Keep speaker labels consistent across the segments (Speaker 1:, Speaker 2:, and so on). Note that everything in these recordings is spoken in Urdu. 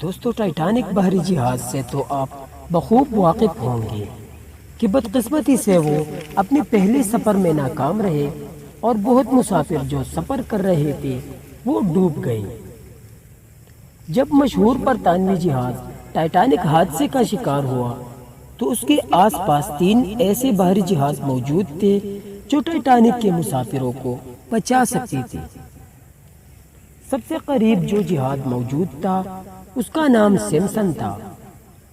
Speaker 1: دوستو، ٹائٹینک بحری جہاز سے تو آپ بخوب واقف ہوں گے کہ بدقسمتی سے وہ اپنے پہلے سفر میں ناکام رہے اور بہت مسافر جو سفر کر رہے تھے وہ ڈوب گئے۔ جب مشہور برطانوی جہاز ٹائٹینک حادثے کا شکار ہوا تو اس کے آس پاس 3 ایسے بحری جہاز موجود تھے جو ٹائٹینک کے مسافروں کو بچا سکتے تھے۔ سب سے قریب جو جہاز موجود تھا اس کا نام سیمسن تھا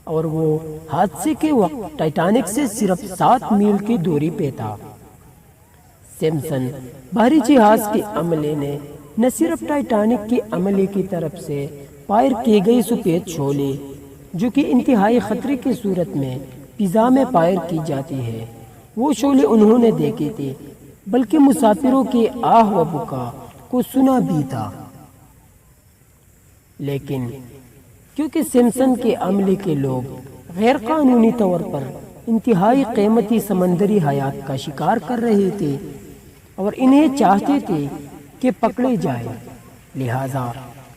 Speaker 1: اور وہ حادثے کے وقت ٹائٹینک سے صرف 7 میل کی دوری پہ تھا۔ سیمسن بحری جہاز کے عملے نے نہ صرف ٹائٹینک کے عملے کی طرف سے فائر کیے گئے سفید شعلے جو کہ انتہائی خطرے کی صورت میں فضا میں فائر کی جاتی ہے وہ شعلے انہوں نے دیکھے تھے، بلکہ مسافروں کے آہ و بکا کو سنا بھی تھا۔ لیکن کیونکہ سیمسن کے عملے کے لوگ غیر قانونی طور پر انتہائی قیمتی سمندری حیات کا شکار کر رہے تھے اور انہیں چاہتے تھے کہ پکڑے جائیں، لہذا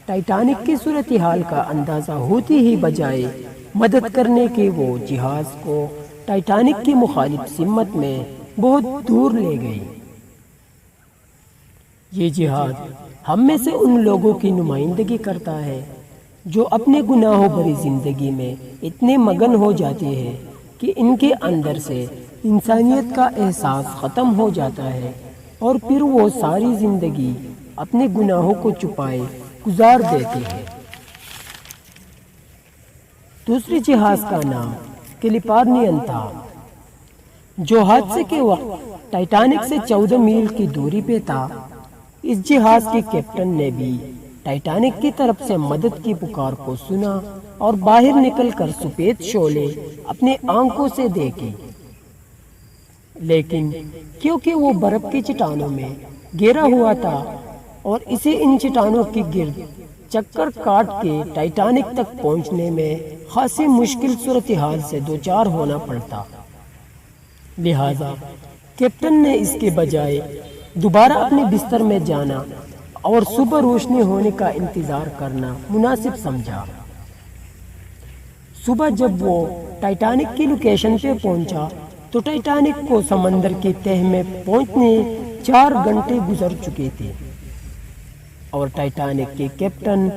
Speaker 1: ٹائٹینک کی صورتحال کا اندازہ ہوتے ہی بجائے مدد کرنے کے وہ جہاز کو ٹائٹینک کی مخالف سمت میں بہت دور لے گئے۔ یہ جہاز ہم میں سے ان لوگوں کی نمائندگی کرتا ہے جو اپنے گناہوں بھری زندگی میں اتنے مگن ہو جاتے ہیں کہ ان کے اندر سے انسانیت کا احساس ختم ہو جاتا ہے اور پھر وہ ساری زندگی اپنے گناہوں کو چھپائے گزار دیتے ہیں۔ دوسرے جہاز کا نام کیلیفورنین تھا جو حادثے کے وقت ٹائٹینک سے 14 میل کی دوری پہ تھا۔ اس جہاز کے کیپٹن نے بھی ٹائٹینک کی طرف سے مدد کی پکار کو سنا اور باہر نکل کر سفید شعلے اپنے آنکھوں سے دیکھے، لیکن کیونکہ وہ برف کی چٹانوں میں گھرا ہوا تھا اور اسے ان چٹانوں کی گرد چکر کاٹ کے ٹائٹینک تک پہنچنے میں خاصی مشکل صورتحال سے دوچار ہونا پڑتا، لہذا کیپٹن نے اس کے بجائے دوبارہ اپنے بستر میں جانا اور صبح روشنی ہونے کا انتظار کرنا مناسب سمجھا۔ صبح جب وہ ٹائٹینک کی لوکیشن پہ پہنچا تو ٹائٹینک کو سمندر کی تہہ میں پہنچنے 4 گھنٹے گزر چکے تھے اور ٹائٹینک کے کیپٹن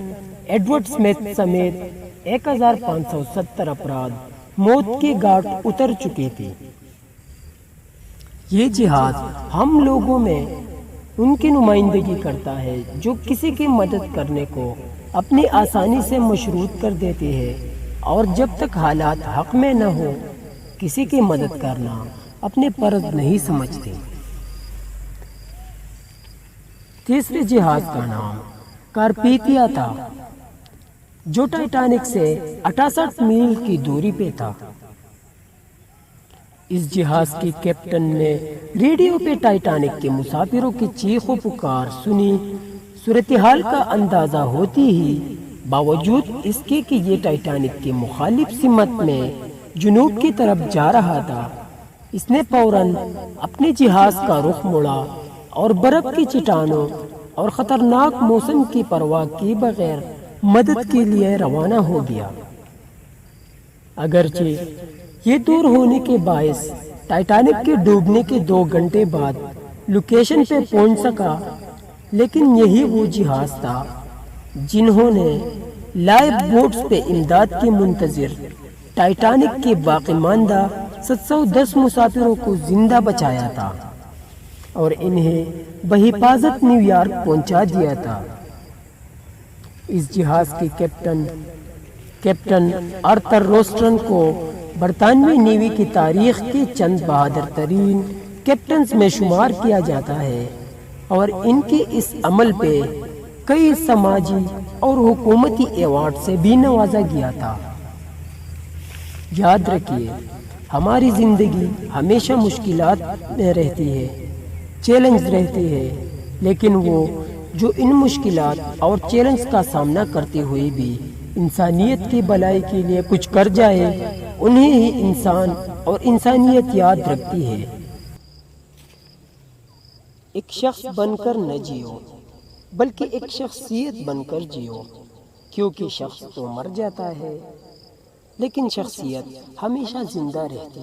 Speaker 1: ایڈورڈ سمتھ سمیت 1570 افراد موت کے گھاٹ اتر چکے تھے۔ یہ جہاز ہم لوگوں میں ان کی نمائندگی کرتا ہے جو کسی کی مدد کرنے کو اپنی آسانی سے مشروط کر دیتے ہیں اور جب تک حالات حق میں نہ ہو کسی کی مدد کرنا اپنے فرض نہیں سمجھتے۔ تیسرے جہاز کا نام کارپیتھیا تھا جو ٹائٹینک سے 68 میل کی دوری پہ تھا۔ اس جہاز کے کیپٹن نے ریڈیو پہ ٹائٹینک کے مسافروں کی چیخ و پکار سنی۔ صورتحال کا اندازہ ہوتی ہی باوجود اس کے کہ یہ ٹائٹینک کے مخالف سمت میں جنوب کی طرف جا رہا تھا، اس نے فوراً اپنے جہاز کا رخ موڑا اور برف کی چٹانوں اور خطرناک موسم کی پرواہ کیے بغیر مدد کے لیے روانہ ہو گیا۔ اگرچہ یہ دور ہونے کے باعث ٹائٹینک کے ڈوبنے کے 2 گھنٹے بعد لوکیشن پہ پہنچ سکا، لیکن یہی وہ جہاز تھا جنہوں نے لائف بوٹس پہ امداد کے منتظر ٹائٹینک کے باقی ماندہ 710 مسافروں کو زندہ بچایا تھا اور انہیں بحفاظت نیو یارک پہنچا دیا تھا۔ اس جہاز کے کیپٹن آرتھر روسٹن کو برطانوی نیوی کی تاریخ کے چند بہادر ترین کیپٹنز میں شمار کیا جاتا ہے اور ان کے اس عمل پہ کئی سماجی اور حکومتی ایوارڈ سے بھی نوازا گیا تھا۔ یاد رکھیے، ہماری زندگی ہمیشہ مشکلات میں رہتی ہے، چیلنج رہتے ہیں، لیکن وہ جو ان مشکلات اور چیلنج کا سامنا کرتے ہوئے بھی انسانیت کی بھلائی کے لیے کچھ کر جائے انہیں ہی انسان اور انسانیت یاد رکھتی ہے۔ ایک شخص بن کر نہ جیو بلکہ ایک شخصیت بن کر جیو، کیونکہ شخص تو مر جاتا ہے لیکن شخصیت ہمیشہ زندہ رہتی ہے۔